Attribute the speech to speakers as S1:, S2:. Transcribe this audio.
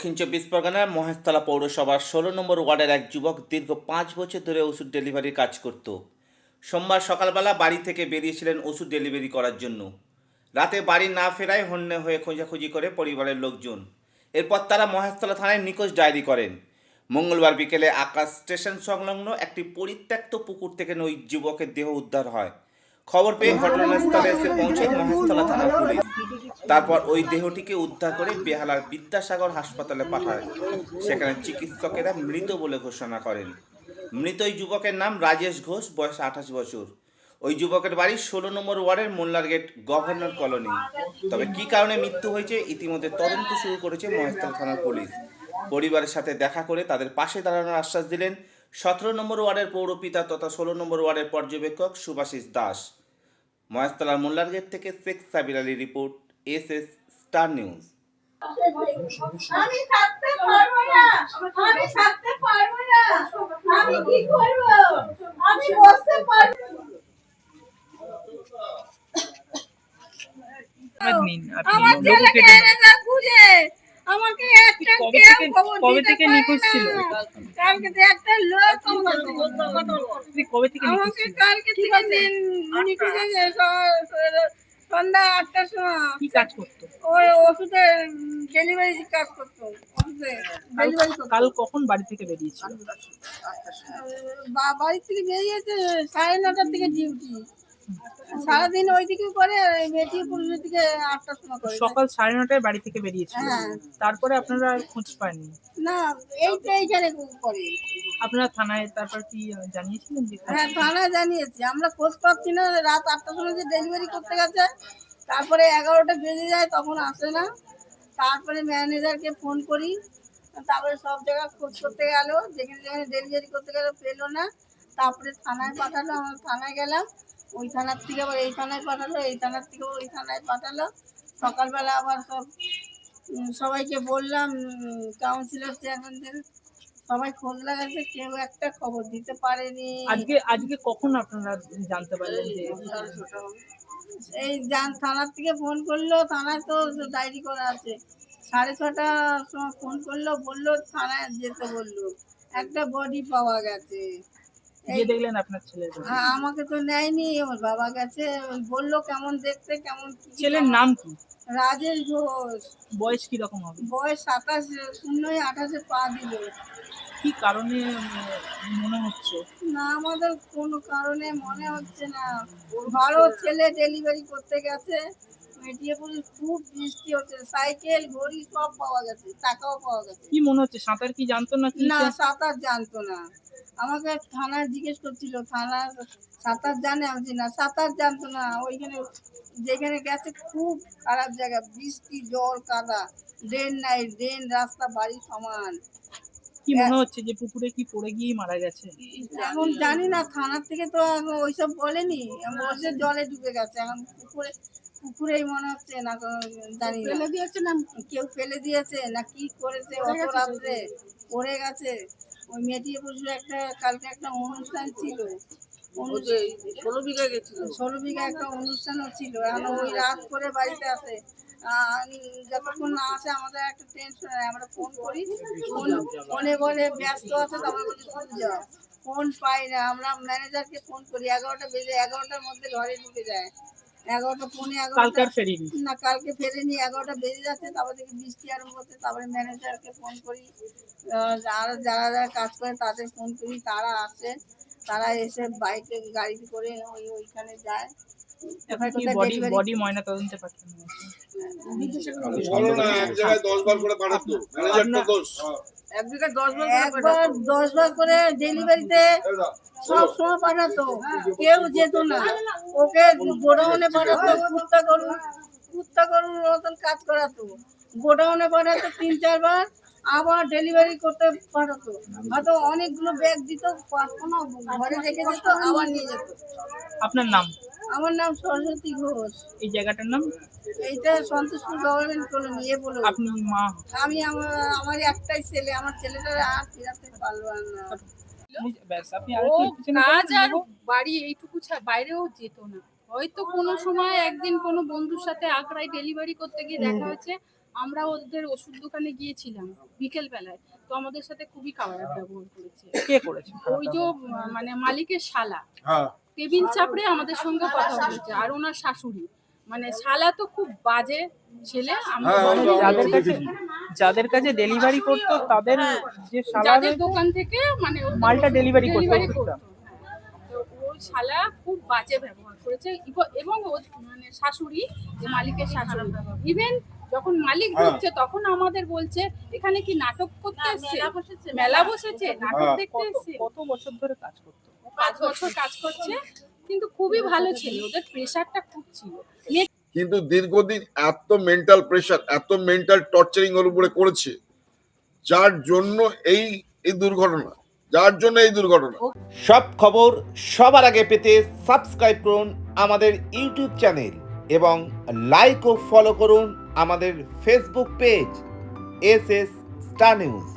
S1: দক্ষিণ চব্বিশ পরগনার মহেশতলা পৌরসভার ১৬ নম্বর ওয়ার্ডের এক যুবক দীর্ঘ ৫ বছর ধরে ওষুধ ডেলিভারির কাজ করত। সোমবার সকালবেলা বাড়ি থেকে বেরিয়েছিলেন ওষুধ ডেলিভারি করার জন্য। রাতে বাড়ি না ফেরায় হন্যে হয়ে খোঁজাখুঁজি করে পরিবারের লোকজন। এরপর তারা মহেশতলা থানায় নিখোঁজ ডায়েরি করেন। মঙ্গলবার বিকেলে আকাশ স্টেশন সংলগ্ন একটি পরিত্যক্ত পুকুর থেকে ওই যুবকের দেহ উদ্ধার হয়। খবর পেয়ে ঘটনাস্থলে এসে পৌঁছে মহেশতলা থানার পুলিশ। তারপর ওই দেহটিকে উদ্ধার করে বেহালার বিদ্যাসাগর হাসপাতালে পাঠায়। সেখানে চিকিৎসকেরা মৃত বলে ঘোষণা করেন। মৃত ওই যুবকের নাম রাজেশ ঘোষ, বয়স ২৮ বছর। ওই যুবকের বাড়ি ১৬ নম্বর ওয়ার্ডের মোল্লার গেট গভর্নর কলোনি। তবে কী কারণে মৃত্যু হয়েছে ইতিমধ্যে তদন্ত শুরু করেছে মহেশতলা থানার পুলিশ। পরিবারের সাথে দেখা করে তাদের পাশে দাঁড়ানোর আশ্বাস দিলেন ১৭ নম্বর ওয়ার্ডের পৌরপিতা তথা ১৬ নম্বর ওয়ার্ডের পর্যবেক্ষক সুভাষিস দাস। মহেশতলার মোল্লার গেট থেকে Sheikh Sabir Ali report, SS star news.
S2: আমি থাকতে পারবো না, আমি থাকতে পারবো না, আমি কি করবো, আমি বসতে পারবো না। আমার ছেলেকে এনে দাও খুঁজে, আমাকে একটা কেউ খবর দিতে পারে না। কালকে যে একটা লোক
S3: কবে থেকে
S2: আমাকে কালকে থেকে নিখোঁজ হয়েছে সন্ধ্যা ৮টার সময়।
S3: কি কাজ করতো?
S2: ওই ওষুধের ডেলিভারি কাজ করতো, ওষুধের ডেলিভারি করতো।
S3: কাল কখন বাড়ি থেকে বেরিয়েছিল?
S2: বাড়ি থেকে বেরিয়েছে ৯:৩০ থেকে ডিউটি। সারাদিন ওইদিকে করে, মেটিয়ে পুলিশের দিকে ৮টার সময় করে।
S3: সকাল ৯:৩০ বাড়ি থেকে বেরিয়েছিল।
S2: হ্যাঁ।
S3: তারপরে আপনারা আর খোঁজ পাননি?
S2: না, এইখানে করে।
S3: আপনারা থানায় তারপর কি জানিয়েছিলেন?
S2: হ্যাঁ, থানায় জানিয়েছি। আমরা খোঁজ পাচ্ছি না। রাত ৮টার সময় যে ডেলিভারি করতে গেছে, তারপরে ১১টা বেজে যায়, তখন আসে না। তারপরে ম্যানেজারকে ফোন করি, তারপরে সব জায়গায় খোঁজ করতে গেল, যেখানে যেখানে ডেলিভারি করতে গেল পেলো না। তারপরে থানায় পাঠালো, আমরা থানায় গেলাম। ওই থানার থেকে আবার এই থানায় পাঠালো, এই থানার থেকে ওই থানায় পাঠালো। সকালবেলা আবার সবাইকে বললাম, কাউন্সিলর চেয়ারম্যানদের সবাই খোঁজ লাগাচ্ছে, কেউ একটা খবর দিতে পারেনি।
S3: আজকে কখন আপনারা জানতে পারলেন যে
S2: এই থানার থেকে ফোন করলো, থানায় তো ডায়েরি করা আছে। ৬:৩০টার সময় ফোন করলো, বললো থানায় যেতে বললো, একটা বডি পাওয়া গেছে।
S3: গিয়ে দেখলেন আপনার ছেলে?
S2: আমাকে তো নেয়নি, আমার বাবা গেছে। বললো কেমন দেখতে, কেমন।
S3: ছেলের নাম কি?
S2: রাজেশ ঘোষ।
S3: বয়স কি রকম হবে?
S2: বয়স ২৭, ০-২৮-এ পা দিল।
S3: কি কারণে মনে হচ্ছে?
S2: না, আমাদের কোনো কারণে মনে হচ্ছে না। ভালো ছেলে ডেলিভারি করতে গেছে, মেটিয়াপুরে খুব বৃষ্টি হচ্ছে, সাইকেল ঘড়ি সব পাওয়া গেছে, টাকাও পাওয়া গেছে।
S3: কি মনে হচ্ছে? সাঁতার কি জানতো না?
S2: না, সাঁতার জানতো না। আমাকে থানায় জিজ্ঞেস করছিল, থানার সাঁতার জানে? আমি না, সাঁতার জানতো না। ওইখানে যেখানে গেছে খুব খারাপ জায়গা, বৃষ্টি, জল, কাদা, ড্রেন নাই, ড্রেন রাস্তা বাড়ি সমান।
S3: কি মনে হচ্ছে যে পুকুরে কি পড়ে গিয়ে মারা গেছে?
S2: এখন জানি না, থানার থেকে তো ওইসব বলেনি, বলছে জলে ডুবে গেছে। এখন পুকুরেই মনে হচ্ছে না, জানি না ফেলে দিয়েছে না, কেউ ফেলে দিয়েছে না কি করেছে, অত রাত্রে পড়ে গেছে। ওই মেটিয়ে বসে কালকে একটা অনুষ্ঠান ছিল, 16 বিঘা গেছিল, 16 বিঘা একটা অনুষ্ঠানও ছিল। এখন ওই রাত করে বাড়িতে আসে, যতক্ষণ না আসে আমাদের একটা টেনশন হয়। আমরা ফোন করি, ফোনে বলে ব্যস্ত আছে, তারপরে বলি চলে যাও। ফোন পাই না, আমরা ম্যানেজারকে ফোন করি, 11টা বেজে, 11টার মধ্যে ঘরে ঢুকে যায়। 11টা, পৌনে 11টা না, কালকে ফেরেনি। 11টা বেজে যাচ্ছে, তারপর থেকে বৃষ্টি আরম্ভ হচ্ছে। তারপরে ম্যানেজারকে ফোন করি, যারা যারা কাজ করে তাদের ফোন করি, তারা আসে। তারা এসে বাইকে গাড়িতে করে ওইখানে যায়।
S3: এখন কি বডি ময়না তদন্তে পাঠানো হয়েছে?
S2: একবার 10 বার করে ডেলিভারিতে সব সময় পাঠাতো, কেউ যেত না। ওকে গোডাউনে পাঠাতো, কুত্তা গরুর মতন কাজ করাতো। গোডাউনে পাঠাতো ৩-৪ বার, আবার ডেলিভারি করতে পাঠাতো। হয়তো অনেকগুলো ব্যাগ দিত, কোনো ঘরে রেখে যেত, আবার নিয়ে যেত।
S3: আপনার নাম?
S2: আমার নাম সরস্বতী ঘোষ।
S3: এই জায়গাটার নাম?
S2: এইটা সন্তোষপুর গভর্নমেন্ট কলোনি। বলো,
S3: আপনি মা?
S2: আমি আমার একটাই ছেলে, আমার ছেলেটা আর ফেরাতে পারলো না।
S4: কাজ আর বাড়ি এইটুকু বাইরেও যেত না। হয়তো কোনো সময় একদিন কোনো বন্ধুর সাথে আগ্রায় ডেলিভারি করতে গিয়ে দেখা হয়েছে, আমরা ওদের ওষুধ দোকানে গিয়েছিলাম বিকেল বেলায়, তো আমাদের সাথে খুবই খারাপ ব্যবহার করেছে।
S3: কে করেছে?
S4: ওই যে মানে মালিকের শালা
S5: হ্যাঁ
S4: টেবিল চাপড়ে আমাদের সঙ্গে কথা বলেছে, আর ওনার শাশুড়ি, মানে শালা তো খুব বাজে ছেলে। আমরা
S5: হ্যাঁ,
S4: বড়
S5: ওই
S3: যাদের
S4: হয়েছি,
S3: কাছে যাদের কাছে ডেলিভারি করতো তাদের যে শালা
S4: যাদের দোকান থেকে মানে ওদের
S3: মালটা
S4: ওষুধ
S3: delivery করতো
S4: delivery
S3: ওষুধটা।
S4: করতো। তো ওই শালা খুব বাজে ব্যবহার করেছে, এবং ও মানে শাশুড়ি, যে মালিকের শাশুড়ি, ইভেন যখন মালিক ঢুকছে তখন আমাদের বলছে এখানে কি নাটক করতে এসছে, মেলা বসেছে, নাটক
S5: হ্যাঁ।
S4: দেখতে এসছে।
S3: কত বছর ধরে কাজ করতো?
S4: 5 বছর কাজ করছে, কিন্তু খুবই ভালো ছিল, ওদের প্রেশারটা খুব ছিল।
S5: কিন্তু দীর্ঘদিন এত মেন্টাল প্রেশার, এত মেন্টাল টর্চারিং ওর উপরে করেছে, যার জন্য এই দুর্ঘটনা,
S1: সব খবর সবার আগে পেতে সাবস্ক্রাইব করুন আমাদের ইউটিউব চ্যানেল এবং লাইক ও ফলো করুন আমাদের Facebook page S S star news.